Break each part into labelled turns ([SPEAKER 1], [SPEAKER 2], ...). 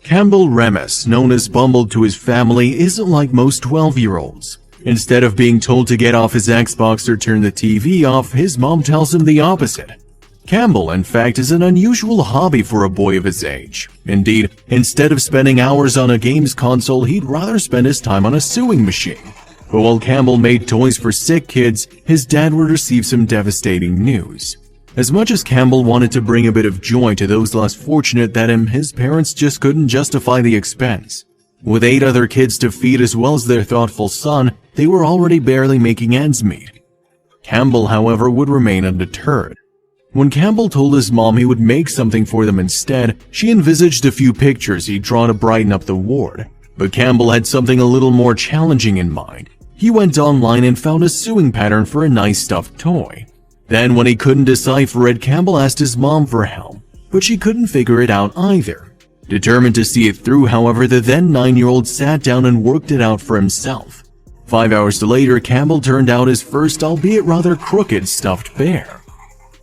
[SPEAKER 1] Campbell Remus, known as Bumble to his family, isn't like most 12-year-olds. Instead of being told to get off his Xbox or turn the TV off, his mom tells him the opposite. Campbell, in fact, is an unusual hobby for a boy of his age. Indeed, instead of spending hours on a games console, he'd rather spend his time on a sewing machine. But while Campbell made toys for sick kids, his dad would receive some devastating news. As much as Campbell wanted to bring a bit of joy to those less fortunate than him, his parents just couldn't justify the expense. With 8 other kids to feed as well as their thoughtful son, they were already barely making ends meet. Campbell, however, would remain undeterred. When Campbell told his mom he would make something for them instead, she envisaged a few pictures he'd draw to brighten up the ward. But Campbell had something a little more challenging in mind. He went online and found a sewing pattern for a nice stuffed toy. Then, when he couldn't decipher it, Campbell asked his mom for help, but she couldn't figure it out either. Determined to see it through, however, the then 9-year-old sat down and worked it out for himself. 5 hours later, Campbell turned out his first, albeit rather crooked, stuffed bear.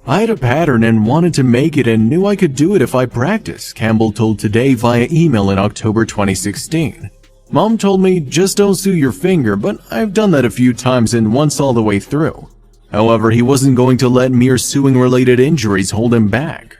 [SPEAKER 1] "I had a pattern and wanted to make it and knew I could do it if I practiced," Campbell told Today via email in October 2016. "Mom told me, just don't sew your finger, but I've done that a few times and once all the way through." However, he wasn't going to let mere sewing-related injuries hold him back.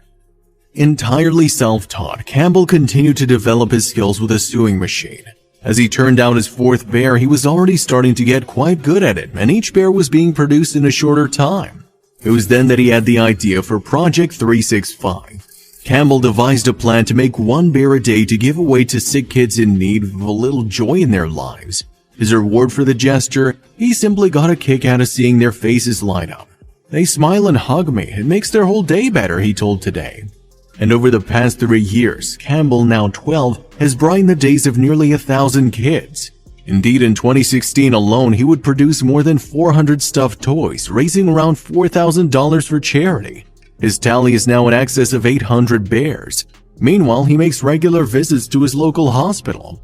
[SPEAKER 1] Entirely self-taught, Campbell continued to develop his skills with a sewing machine. As he turned out his 4th bear, he was already starting to get quite good at it, and each bear was being produced in a shorter time. It was then that he had the idea for Project 365. Campbell devised a plan to make 1 bear a day to give away to sick kids in need of a little joy in their lives. His reward for the gesture, he simply got a kick out of seeing their faces light up. "They smile and hug me. It makes their whole day better," he told Today. And over the past 3 years, Campbell, now 12, has brightened the days of nearly 1,000 kids. Indeed, in 2016 alone, he would produce more than 400 stuffed toys, raising around $4,000 for charity. His tally is now in excess of 800 bears. Meanwhile, he makes regular visits to his local hospital.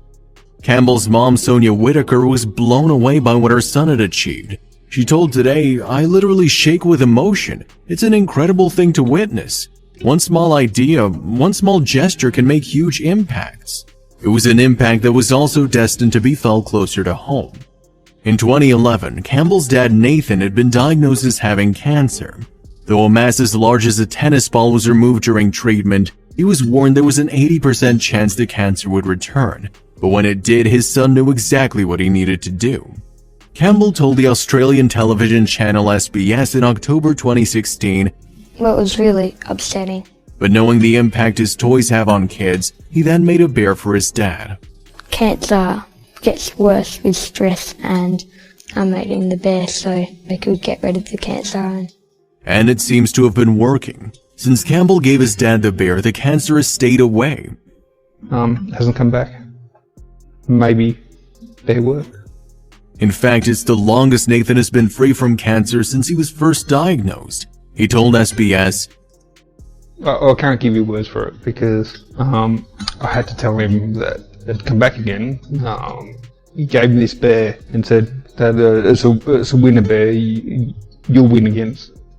[SPEAKER 1] Campbell's mom, Sonia Whitaker, was blown away by what her son had achieved. She told Today, "I literally shake with emotion. It's an incredible thing to witness. One small idea, one small gesture can make huge impacts." It was an impact that was also destined to be felt closer to home. In 2011, Campbell's dad, Nathan, had been diagnosed as having cancer. Though a mass as large as a tennis ball was removed during treatment, he was warned there was an 80% chance the cancer would return. But when it did, his son knew exactly what he needed to do. Campbell told the Australian television channel SBS in October 2016,
[SPEAKER 2] "Well, it was really upsetting.
[SPEAKER 1] But knowing the impact his toys have on kids, he then made a bear for his dad.
[SPEAKER 2] Cancer gets worse with stress, and I made him the bear so I could get rid of the cancer.
[SPEAKER 1] And it seems to have been working. Since Campbell gave his dad the bear, the cancer has stayed away.
[SPEAKER 3] Hasn't come back. Maybe they work.
[SPEAKER 1] In fact, it's the longest Nathan has been free from cancer since he was first diagnosed. He told SBS,
[SPEAKER 3] I can't give you words for it because I had to tell him that it'd come back again. He gave me this bear and said that it's a winner bear, you'll win again.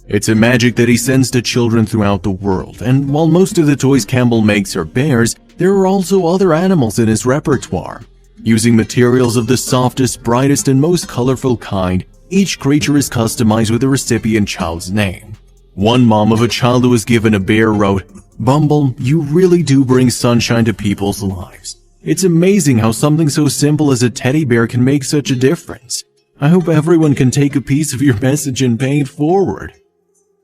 [SPEAKER 1] It's a magic that he sends to children throughout the world, and while most of the toys Campbell makes are bears, there are also other animals in his repertoire. Using materials of the softest, brightest, and most colorful kind, each creature is customized with the recipient child's name. One mom of a child who was given a bear wrote, "Bumble, you really do bring sunshine to people's lives. It's amazing how something so simple as a teddy bear can make such a difference. I hope everyone can take a piece of your message and pay it forward."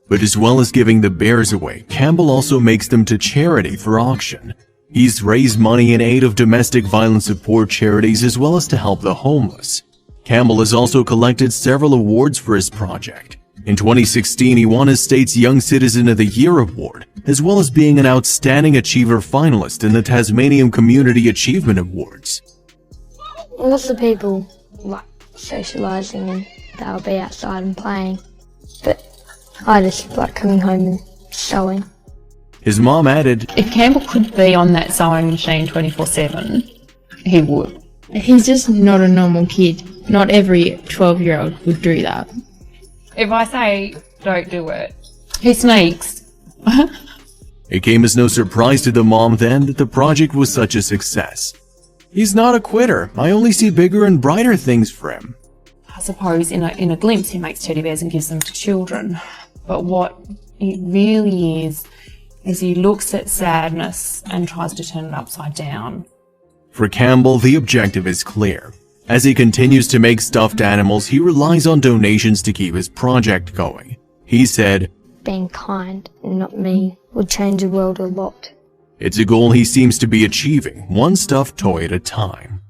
[SPEAKER 1] But as well as giving the bears away, Campbell also makes them to charity for auction. He's raised money in aid of domestic violence support charities as well as to help the homeless. Campbell has also collected several awards for his project. In 2016, he won his state's Young Citizen of the Year award, as well as being an Outstanding Achiever finalist in the Tasmanian Community Achievement Awards.
[SPEAKER 2] Lots of people like socialising and they'll be outside and playing, but I just like coming home and sewing.
[SPEAKER 1] His mom added,
[SPEAKER 4] "If Campbell could be on that sewing machine 24/7, he would."
[SPEAKER 5] He's just not a normal kid. Not every 12-year-old would do that.
[SPEAKER 4] If I say don't do it, he sneaks.
[SPEAKER 1] It came as no surprise to the mom then that the project was such a success. He's not a quitter. I only see bigger and brighter things for him.
[SPEAKER 4] I suppose in a glimpse he makes teddy bears and gives them to children. But what it really is he looks at sadness and tries to turn it upside down.
[SPEAKER 1] For Campbell, the objective is clear. As he continues to make stuffed animals, he relies on donations to keep his project going. He said,
[SPEAKER 2] Being kind and not mean would change the world a lot.
[SPEAKER 1] it's a goal he seems to be achieving, one stuffed toy at a time.